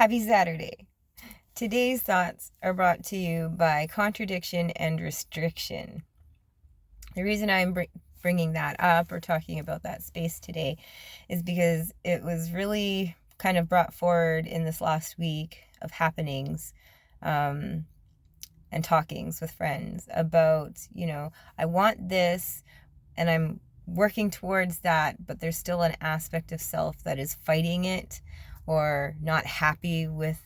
Happy Saturday. Today's thoughts are brought to you by contradiction and restriction. The reason I'm bringing that up or talking about that space today is because it was really kind of brought forward in this last week of happenings and talkings with friends about, I want this and I'm working towards that, but there's still an aspect of self that is fighting it or not happy with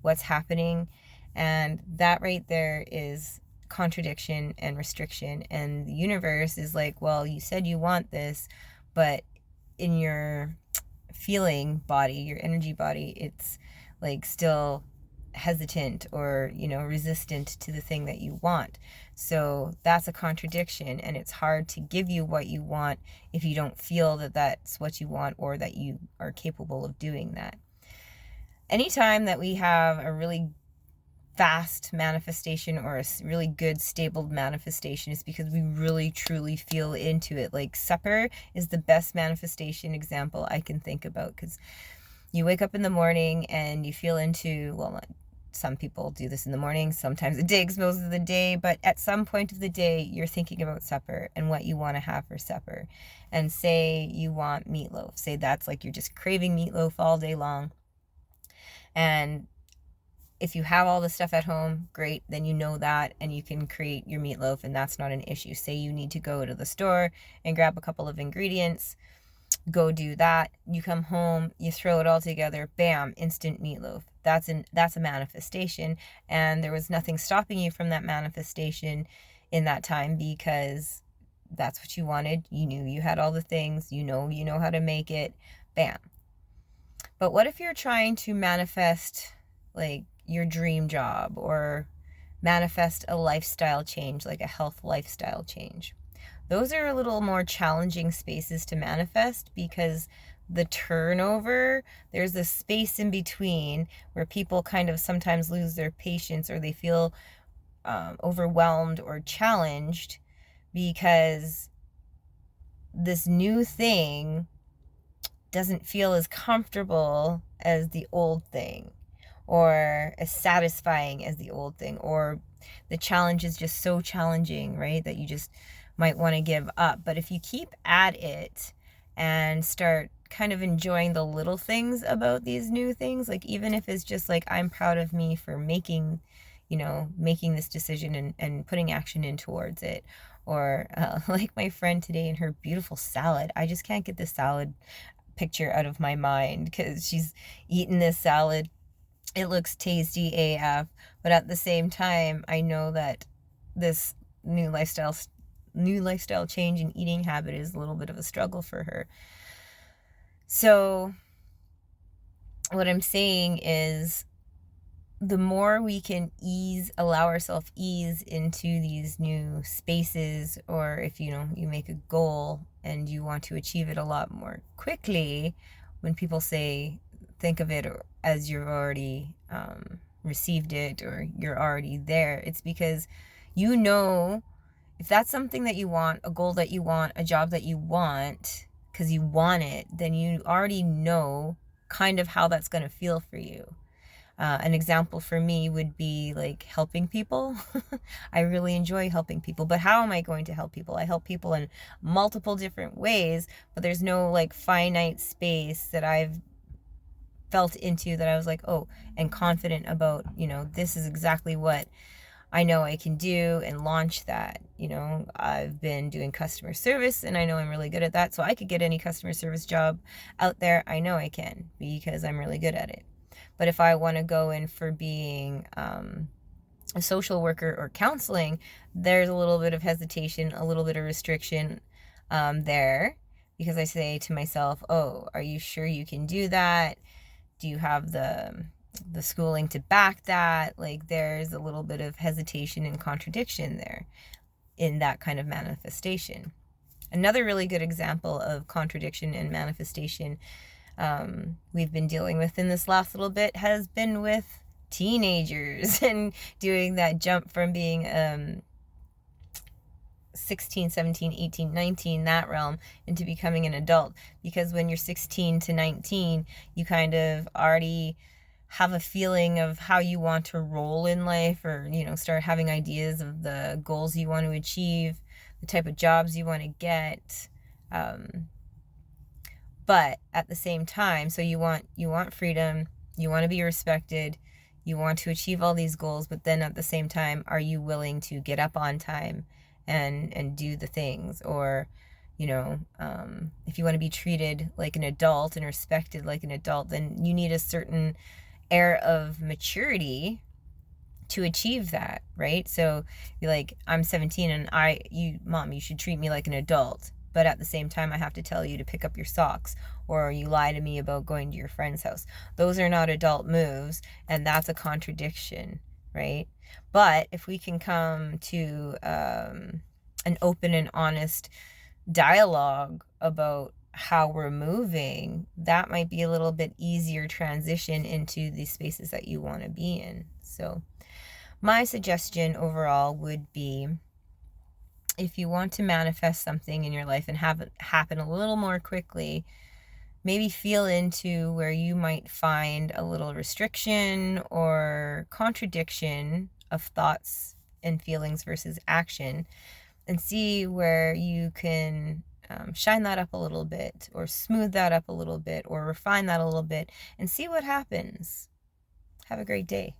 what's happening. And that right there is contradiction and restriction. And the universe is like, well, you said you want this, but in your feeling body, your energy body, it's like still hesitant or resistant to the thing that you want. So that's a contradiction, and it's hard to give you what you want if you don't feel that that's what you want or that you are capable of doing that. Anytime that we have a really fast manifestation or a really good stable manifestation is because we really truly feel into it. Like supper is the best manifestation example I can think about, because you wake up in the morning and you feel into, well, some people do this in the morning, sometimes it digs most of the day, but at some point of the day you're thinking about supper and what you want to have for supper. And say you want meatloaf, say that's like you're just craving meatloaf all day long. And if you have all the stuff at home, great, then you know that and you can create your meatloaf, and that's not an issue. Say you need to go to the store and grab a couple of ingredients, go do that. You come home, you throw it all together, bam, instant meatloaf. That's a manifestation, and there was nothing stopping you from that manifestation in that time because that's what you wanted. You knew you had all the things, you know how to make it, bam. But what if you're trying to manifest like your dream job or manifest a lifestyle change, like a health lifestyle change? Those are a little more challenging spaces to manifest because the turnover, there's a space in between where people kind of sometimes lose their patience or they feel overwhelmed or challenged because this new thing doesn't feel as comfortable as the old thing or as satisfying as the old thing, or the challenge is just so challenging, right, that you just might want to give up. But if you keep at it and start kind of enjoying the little things about these new things, like even if it's just like, I'm proud of me for making this decision and putting action in towards it. Or like my friend today and her beautiful salad, I just can't get the salad picture out of my mind because she's eating this salad. It looks tasty AF, but at the same time, I know that this new lifestyle change in eating habit is a little bit of a struggle for her. So what I'm saying is, the more we can allow ourselves ease into these new spaces, or if you make a goal and you want to achieve it a lot more quickly, when people say think of it as you've already received it or you're already there, it's because if that's something that you want, a goal that you want, a job that you want because you want it, then you already know kind of how that's going to feel for you. An example for me would be like helping people. I really enjoy helping people, but how am I going to help people? I help people in multiple different ways, but there's no like finite space that I've felt into that I was like, oh, and confident about, this is exactly what I know I can do and launch that. I've been doing customer service and I know I'm really good at that. So I could get any customer service job out there. I know I can because I'm really good at it. But if I want to go in for being a social worker or counseling, there's a little bit of hesitation, a little bit of restriction there, because I say to myself, oh, are you sure you can do that? Do you have the schooling to back that? Like there's a little bit of hesitation and contradiction there in that kind of manifestation. Another really good example of contradiction and manifestation we've been dealing with in this last little bit has been with teenagers and doing that jump from being 16, 17, 18, 19, that realm, into becoming an adult. Because when you're 16 to 19, you kind of already have a feeling of how you want to roll in life, or, start having ideas of the goals you want to achieve, the type of jobs you want to get. But at the same time, so you want freedom, you want to be respected, you want to achieve all these goals, but then at the same time, are you willing to get up on time and do the things? Or, if you want to be treated like an adult and respected like an adult, then you need a certain air of maturity to achieve that, right? So you're like, I'm 17 and Mom, you should treat me like an adult. But at the same time, I have to tell you to pick up your socks, or you lie to me about going to your friend's house. Those are not adult moves, and that's a contradiction, right? But if we can come to an open and honest dialogue about how we're moving, that might be a little bit easier transition into the spaces that you want to be in. So my suggestion overall would be, if you want to manifest something in your life and have it happen a little more quickly, maybe feel into where you might find a little restriction or contradiction of thoughts and feelings versus action, and see where you can shine that up a little bit, or smooth that up a little bit, or refine that a little bit, and see what happens. Have a great day.